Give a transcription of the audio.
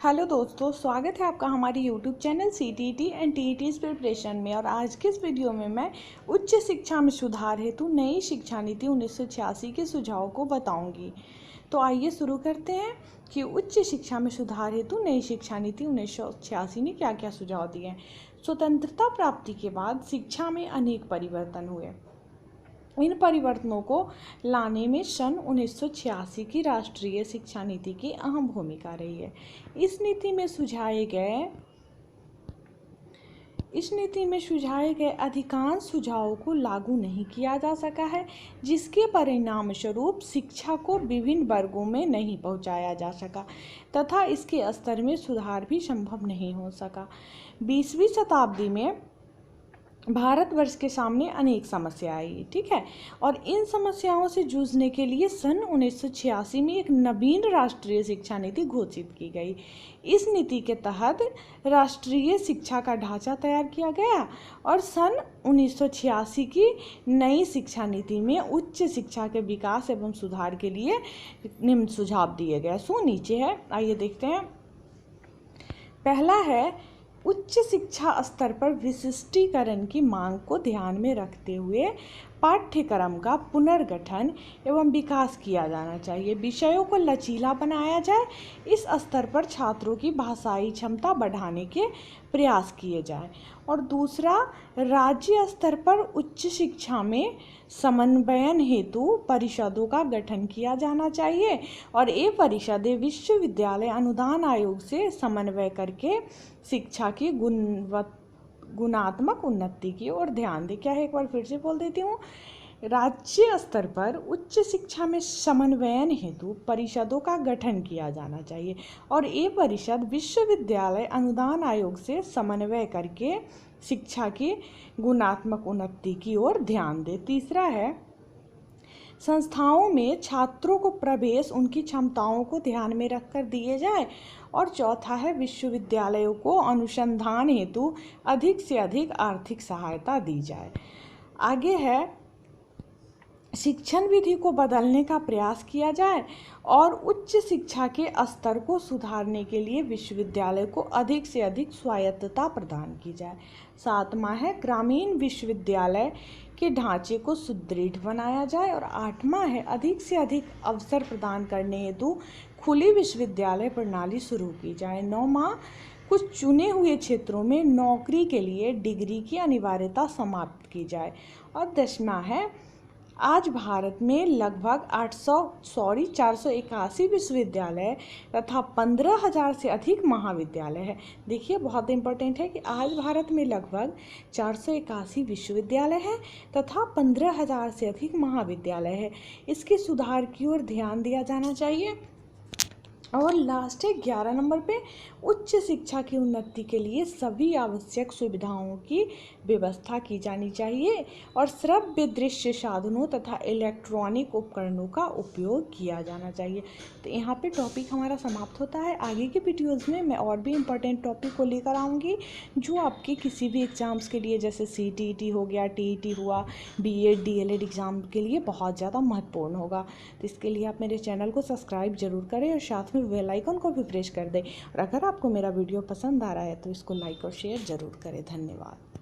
Hello दोस्तों, स्वागत है आपका हमारे YouTube channel CTET and TET's preparation में। और आज के इस वीडियो में मैं उच्च शिक्षा में सुधार हेतु नई शिक्षा नीति 1986 के सुझाव को बताऊंगी। तो आइए शुरू करते हैं कि उच्च शिक्षा में सुधार हेतु नई शिक्षा नीति 1986 ने क्या क्या सुझाव दिए हैं। स्वतंत्रता प्राप्ति के बाद शिक्षा में अनेक परिवर्तन हुए। इन परिवर्तनों को लाने में सन 1986 की राष्ट्रीय शिक्षा नीति की अहम भूमिका रही है। इस नीति में सुझाए गए अधिकांश सुझावों को लागू नहीं किया जा सका है, जिसके परिणाम स्वरूप शिक्षा को विभिन्न वर्गों में नहीं पहुंचाया जा सका तथा इसके स्तर में सुधार भी संभव नहीं हो सका। 20वीं शताब्दी में भारतवर्ष के सामने अनेक समस्याएं आई, ठीक है, और इन समस्याओं से जूझने के लिए सन 1986 में एक नवीन राष्ट्रीय शिक्षा नीति घोषित की गई। इस नीति के तहत राष्ट्रीय शिक्षा का ढांचा तैयार किया गया और सन 1986 की नई शिक्षा नीति में उच्च शिक्षा के विकास एवं सुधार के लिए निम्न सुझाव दिए गए। सो नीचे है, आइए देखते हैं। पहला है, उच्च शिक्षा स्तर पर विशिष्टीकरण की मांग को ध्यान में रखते हुए पाठ्यक्रम का पुनर्गठन एवं विकास किया जाना चाहिए। विषयों को लचीला बनाया जाए। इस स्तर पर छात्रों की भाषाई क्षमता बढ़ाने के प्रयास किए जाएं। और दूसरा, राज्य स्तर पर उच्च शिक्षा में समन्वयन हेतु परिषदों का गठन किया जाना चाहिए और ये परिषदें विश्वविद्यालय अनुदान आयोग से समन्वय करके शिक्षा की गुणात्मक उन्नति की ओर ध्यान दें। क्या है, एक बार फिर से बोल देती हूँ। राज्य स्तर पर उच्च शिक्षा में समन्वयन हेतु परिषदों का गठन किया जाना चाहिए और ये परिषद विश्वविद्यालय अनुदान आयोग से समन्वय करके शिक्षा की गुणात्मक उन्नति की ओर ध्यान दे। तीसरा है, संस्थाओं में छात्रों को प्रवेश उनकी क्षमताओं को ध्यान में रखकर दिए जाए। और चौथा है, विश्वविद्यालयों को अनुसंधान हेतु अधिक से अधिक आर्थिक सहायता दी जाए। आगे है, शिक्षण विधि को बदलने का प्रयास किया जाए और उच्च शिक्षा के स्तर को सुधारने के लिए विश्वविद्यालय को अधिक से अधिक स्वायत्तता प्रदान की जाए। सातवां है, ग्रामीण विश्वविद्यालय के ढांचे को सुदृढ़ बनाया जाए। और आठवां है, अधिक से अधिक अवसर प्रदान करने हेतु खुली विश्वविद्यालय प्रणाली शुरू की जाए। नौवां, कुछ चुने हुए क्षेत्रों में नौकरी के लिए डिग्री की अनिवार्यता समाप्त की जाए। और 10वां है, आज भारत में लगभग 481 विश्वविद्यालय तथा 15,000 से अधिक महाविद्यालय है। देखिए, बहुत इंपॉर्टेंट है कि आज भारत में लगभग 481 विश्वविद्यालय है तथा 15,000 से अधिक महाविद्यालय है। इसके सुधार की ओर ध्यान दिया जाना चाहिए। और लास्ट है 11 नंबर पे, उच्च शिक्षा की उन्नति के लिए सभी आवश्यक सुविधाओं की व्यवस्था की जानी चाहिए और श्रव्य दृश्य साधनों तथा इलेक्ट्रॉनिक उपकरणों का उपयोग किया जाना चाहिए। तो यहाँ पे टॉपिक हमारा समाप्त होता है। आगे के वीडियोज़ में मैं और भी इम्पोर्टेंट टॉपिक को लेकर आऊँगी जो आपके किसी भी एग्ज़ाम्स के लिए, जैसे CTET हो गया, TET हुआ, BEd DLEd एग्ज़ाम के लिए बहुत ज़्यादा महत्वपूर्ण होगा। तो इसके लिए आप मेरे चैनल को सब्सक्राइब जरूर करें और साथ में बेल आइकन को भी प्रेस कर दें। और अगर आपको मेरा वीडियो पसंद आ रहा है तो इसको लाइक और शेयर ज़रूर करें। धन्यवाद।